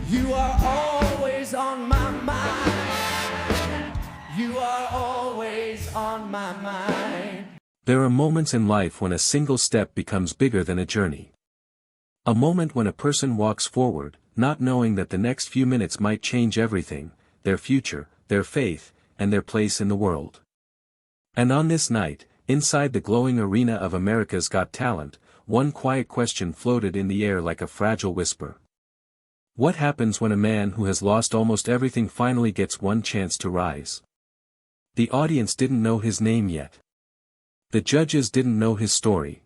You are always on my mind. You are always on my mind. There are moments in life when a single step becomes bigger than a journey. A moment when a person walks forward, not knowing that the next few minutes might change everything, their future, their faith, and their place in the world. And on this night, inside the glowing arena of America's Got Talent, one quiet question floated in the air like a fragile whisper. What happens when a man who has lost almost everything finally gets one chance to rise? The audience didn't know his name yet. The judges didn't know his story.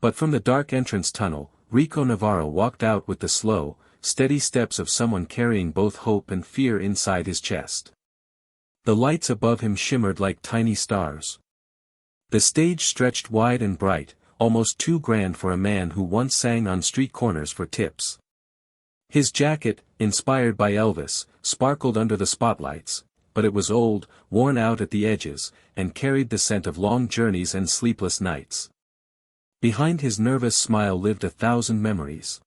But from the dark entrance tunnel, Rico Navarro walked out with the slow, steady steps of someone carrying both hope and fear inside his chest. The lights above him shimmered like tiny stars. The stage stretched wide and bright, almost too grand for a man who once sang on street corners for tips. His jacket, inspired by Elvis, sparkled under the spotlights, but it was old, worn out at the edges, and carried the scent of long journeys and sleepless nights. Behind his nervous smile lived 1,000 memories.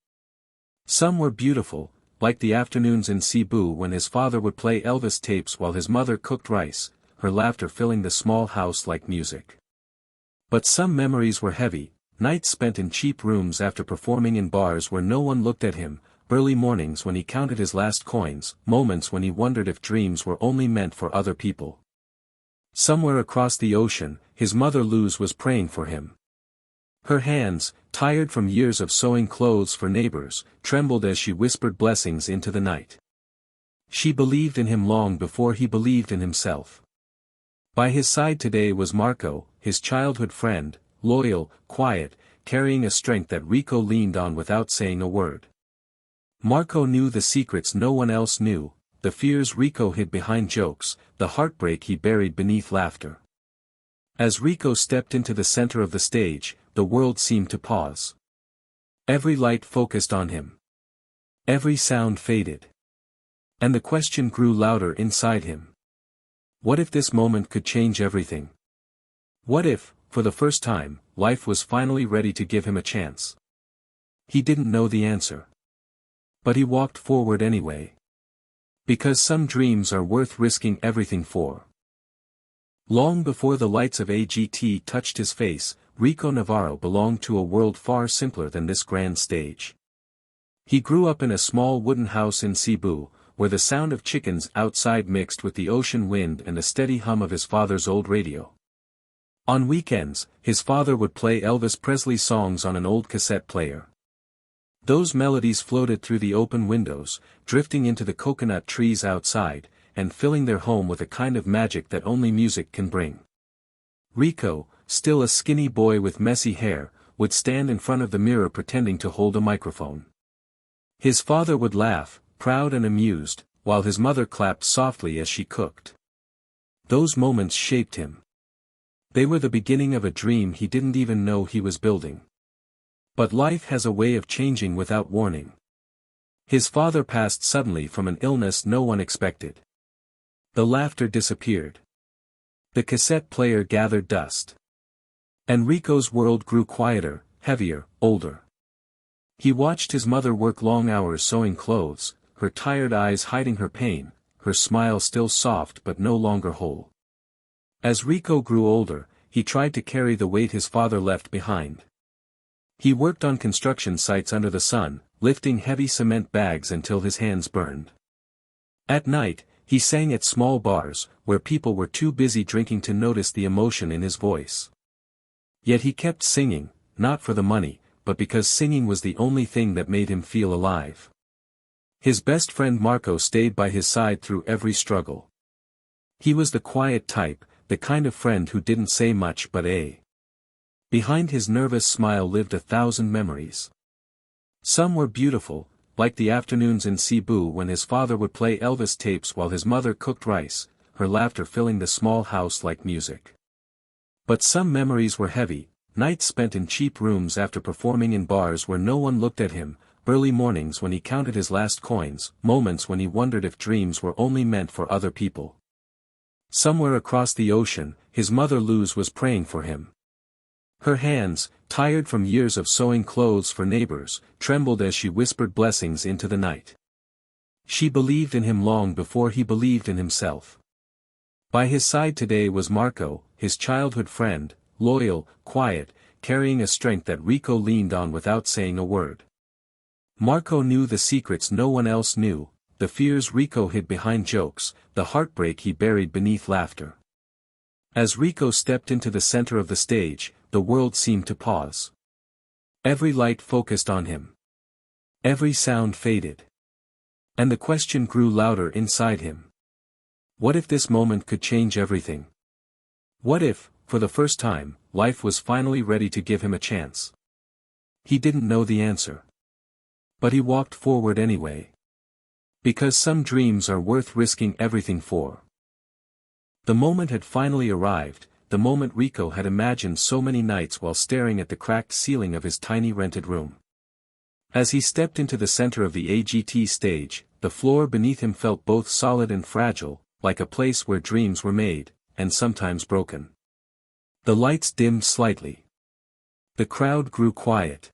Some were beautiful, like the afternoons in Cebu when his father would play Elvis tapes while his mother cooked rice, her laughter filling the small house like music. But some memories were heavy, nights spent in cheap rooms after performing in bars where no one looked at him, early mornings when he counted his last coins, moments when he wondered if dreams were only meant for other people. Somewhere across the ocean, his mother Luz was praying for him. Her hands, tired from years of sewing clothes for neighbors, trembled as she whispered blessings into the night. She believed in him long before he believed in himself. By his side today was Marco, his childhood friend, loyal, quiet, carrying a strength that Rico leaned on without saying a word. Marco knew the secrets no one else knew, the fears Rico hid behind jokes, the heartbreak he buried beneath laughter. As Rico stepped into the center of the stage, the world seemed to pause. Every light focused on him. Every sound faded. And the question grew louder inside him. What if this moment could change everything? What if, for the first time, life was finally ready to give him a chance? He didn't know the answer. But he walked forward anyway. Because some dreams are worth risking everything for. Long before the lights of AGT touched his face, Rico Navarro belonged to a world far simpler than this grand stage. He grew up in a small wooden house in Cebu, where the sound of chickens outside mixed with the ocean wind and the steady hum of his father's old radio. On weekends, his father would play Elvis Presley songs on an old cassette player. Those melodies floated through the open windows, drifting into the coconut trees outside, and filling their home with a kind of magic that only music can bring. Rico, still a skinny boy with messy hair, would stand in front of the mirror pretending to hold a microphone. His father would laugh, proud and amused, while his mother clapped softly as she cooked. Those moments shaped him. They were the beginning of a dream he didn't even know he was building. But life has a way of changing without warning. His father passed suddenly from an illness no one expected. The laughter disappeared. The cassette player gathered dust. And Rico's world grew quieter, heavier, older. He watched his mother work long hours sewing clothes, her tired eyes hiding her pain, her smile still soft but no longer whole. As Rico grew older, he tried to carry the weight his father left behind. He worked on construction sites under the sun, lifting heavy cement bags until his hands burned. At night, he sang at small bars, where people were too busy drinking to notice the emotion in his voice. Yet he kept singing, not for the money, but because singing was the only thing that made him feel alive. His best friend Marco stayed by his side through every struggle. He was the quiet type, the kind of friend who didn't say much but behind his nervous smile lived 1,000 memories. Some were beautiful, like the afternoons in Cebu when his father would play Elvis tapes while his mother cooked rice, her laughter filling the small house like music. But some memories were heavy, nights spent in cheap rooms after performing in bars where no one looked at him, early mornings when he counted his last coins, moments when he wondered if dreams were only meant for other people. Somewhere across the ocean, his mother Luz was praying for him. Her hands, tired from years of sewing clothes for neighbors, trembled as she whispered blessings into the night. She believed in him long before he believed in himself. By his side today was Marco, his childhood friend, loyal, quiet, carrying a strength that Rico leaned on without saying a word. Marco knew the secrets no one else knew, the fears Rico hid behind jokes, the heartbreak he buried beneath laughter. As Rico stepped into the center of the stage, the world seemed to pause. Every light focused on him. Every sound faded. And the question grew louder inside him. What if this moment could change everything? What if, for the first time, life was finally ready to give him a chance? He didn't know the answer. But he walked forward anyway. Because some dreams are worth risking everything for. The moment had finally arrived, the moment Rico had imagined so many nights while staring at the cracked ceiling of his tiny rented room. As he stepped into the center of the AGT stage, the floor beneath him felt both solid and fragile, like a place where dreams were made, and sometimes broken. The lights dimmed slightly. The crowd grew quiet.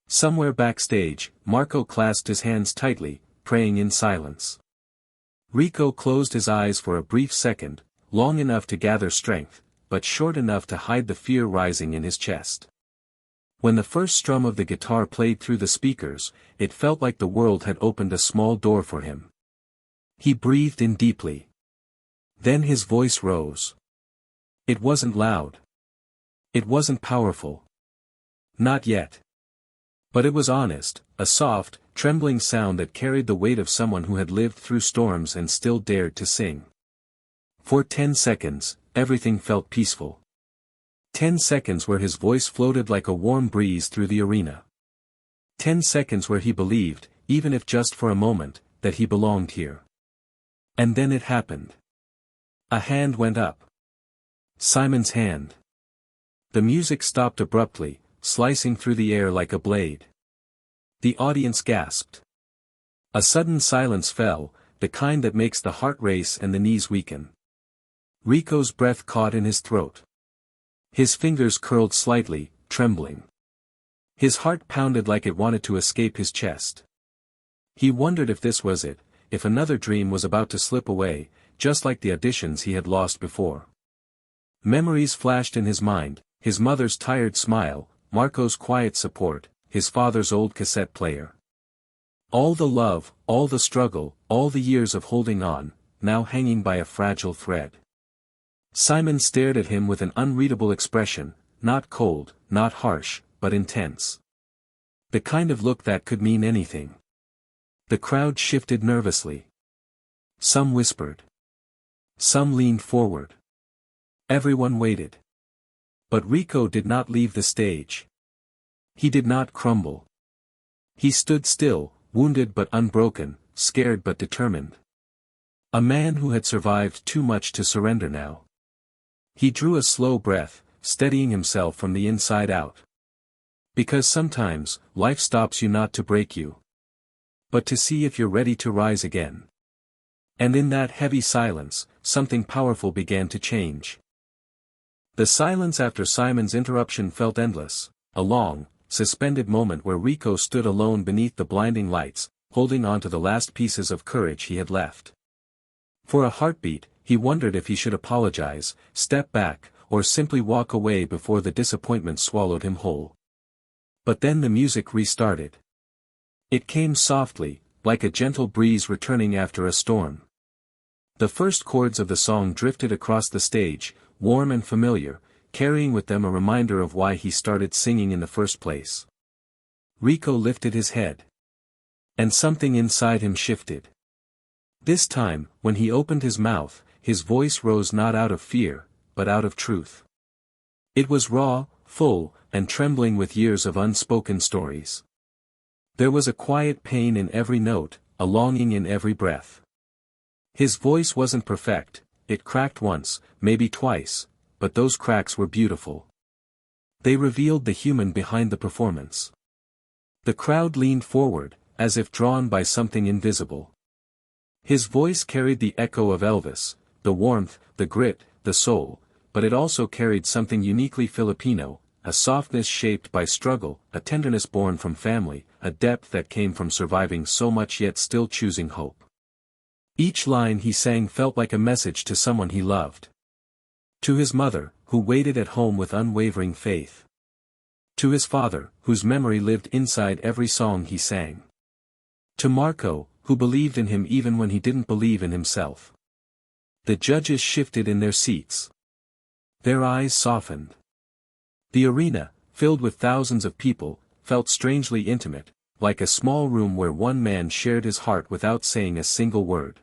Somewhere backstage, Marco clasped his hands tightly, praying in silence. Rico closed his eyes for a brief second, long enough to gather strength, but short enough to hide the fear rising in his chest. When the first strum of the guitar played through the speakers, it felt like the world had opened a small door for him. He breathed in deeply. Then his voice rose. It wasn't loud. It wasn't powerful. Not yet. But it was honest, a soft, trembling sound that carried the weight of someone who had lived through storms and still dared to sing. For 10 seconds, everything felt peaceful. 10 seconds where his voice floated like a warm breeze through the arena. 10 seconds where he believed, even if just for a moment, that he belonged here. And then it happened. A hand went up. Simon's hand. The music stopped abruptly, slicing through the air like a blade. The audience gasped. A sudden silence fell, the kind that makes the heart race and the knees weaken. Rico's breath caught in his throat. His fingers curled slightly, trembling. His heart pounded like it wanted to escape his chest. He wondered if this was it, if another dream was about to slip away, just like the auditions he had lost before. Memories flashed in his mind, his mother's tired smile, Marco's quiet support, his father's old cassette player. All the love, all the struggle, all the years of holding on, now hanging by a fragile thread. Simon stared at him with an unreadable expression, not cold, not harsh, but intense. The kind of look that could mean anything. The crowd shifted nervously. Some whispered. Some leaned forward. Everyone waited. But Rico did not leave the stage. He did not crumble. He stood still, wounded but unbroken, scared but determined. A man who had survived too much to surrender now. He drew a slow breath, steadying himself from the inside out. Because sometimes, life stops you not to break you, but to see if you're ready to rise again. And in that heavy silence, something powerful began to change. The silence after Simon's interruption felt endless, a long, suspended moment where Rico stood alone beneath the blinding lights, holding on to the last pieces of courage he had left. For a heartbeat, he wondered if he should apologize, step back, or simply walk away before the disappointment swallowed him whole. But then the music restarted. It came softly, like a gentle breeze returning after a storm. The first chords of the song drifted across the stage, warm and familiar, carrying with them a reminder of why he started singing in the first place. Rico lifted his head. And something inside him shifted. This time, when he opened his mouth, his voice rose not out of fear, but out of truth. It was raw, full, and trembling with years of unspoken stories. There was a quiet pain in every note, a longing in every breath. His voice wasn't perfect, it cracked once, maybe twice, but those cracks were beautiful. They revealed the human behind the performance. The crowd leaned forward, as if drawn by something invisible. His voice carried the echo of Elvis, the warmth, the grit, the soul, but it also carried something uniquely Filipino, a softness shaped by struggle, a tenderness born from family, a depth that came from surviving so much yet still choosing hope. Each line he sang felt like a message to someone he loved. To his mother, who waited at home with unwavering faith. To his father, whose memory lived inside every song he sang. To Marco, who believed in him even when he didn't believe in himself. The judges shifted in their seats. Their eyes softened. The arena, filled with thousands of people, felt strangely intimate, like a small room where one man shared his heart without saying a single word.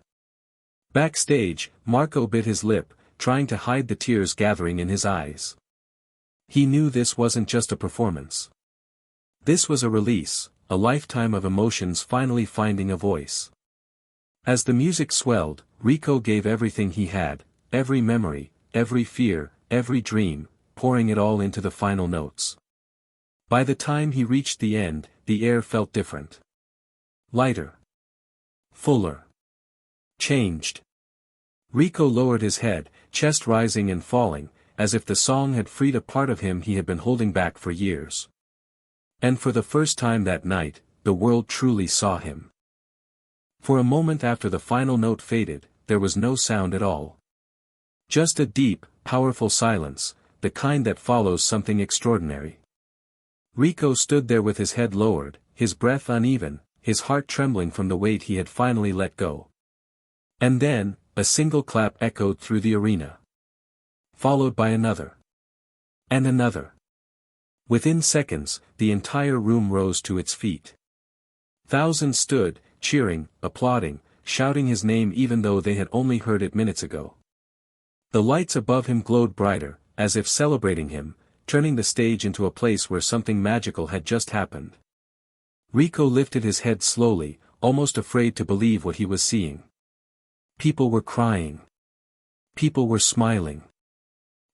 Backstage, Marco bit his lip, trying to hide the tears gathering in his eyes. He knew this wasn't just a performance. This was a release, a lifetime of emotions finally finding a voice. As the music swelled, Rico gave everything he had, every memory, every fear, every dream, pouring it all into the final notes. By the time he reached the end, the air felt different. Lighter. Fuller. Changed. Rico lowered his head, chest rising and falling, as if the song had freed a part of him he had been holding back for years. And for the first time that night, the world truly saw him. For a moment after the final note faded, there was no sound at all. Just a deep, powerful silence, the kind that follows something extraordinary. Rico stood there with his head lowered, his breath uneven, his heart trembling from the weight he had finally let go. And then, a single clap echoed through the arena. Followed by another. And another. Within seconds, the entire room rose to its feet. Thousands stood, cheering, applauding, shouting his name even though they had only heard it minutes ago. The lights above him glowed brighter, as if celebrating him, turning the stage into a place where something magical had just happened. Rico lifted his head slowly, almost afraid to believe what he was seeing. People were crying. People were smiling.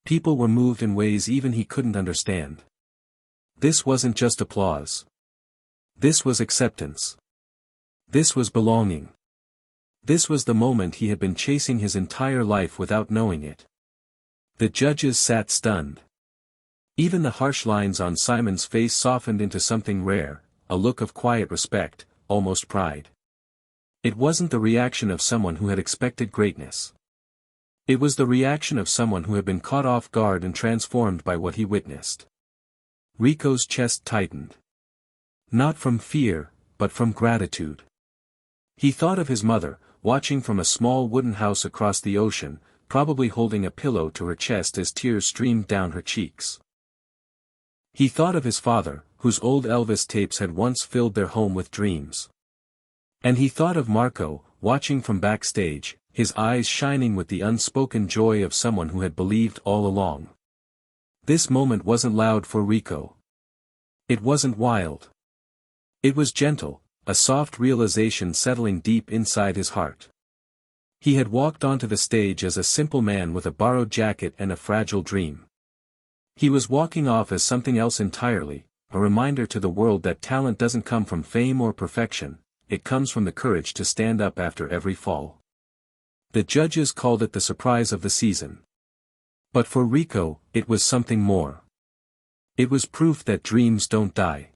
People were moved in ways even he couldn't understand. This wasn't just applause. This was acceptance. This was belonging. This was the moment he had been chasing his entire life without knowing it. The judges sat stunned. Even the harsh lines on Simon's face softened into something rare, a look of quiet respect, almost pride. It wasn't the reaction of someone who had expected greatness. It was the reaction of someone who had been caught off guard and transformed by what he witnessed. Rico's chest tightened. Not from fear, but from gratitude. He thought of his mother, watching from a small wooden house across the ocean, probably holding a pillow to her chest as tears streamed down her cheeks. He thought of his father, whose old Elvis tapes had once filled their home with dreams. And he thought of Marco, watching from backstage, his eyes shining with the unspoken joy of someone who had believed all along. This moment wasn't loud for Rico. It wasn't wild. It was gentle, a soft realization settling deep inside his heart. He had walked onto the stage as a simple man with a borrowed jacket and a fragile dream. He was walking off as something else entirely, a reminder to the world that talent doesn't come from fame or perfection, it comes from the courage to stand up after every fall. The judges called it the surprise of the season. But for Rico, it was something more. It was proof that dreams don't die.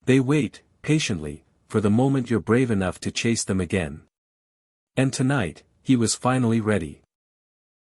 They wait, patiently, for the moment you're brave enough to chase them again. And tonight, he was finally ready.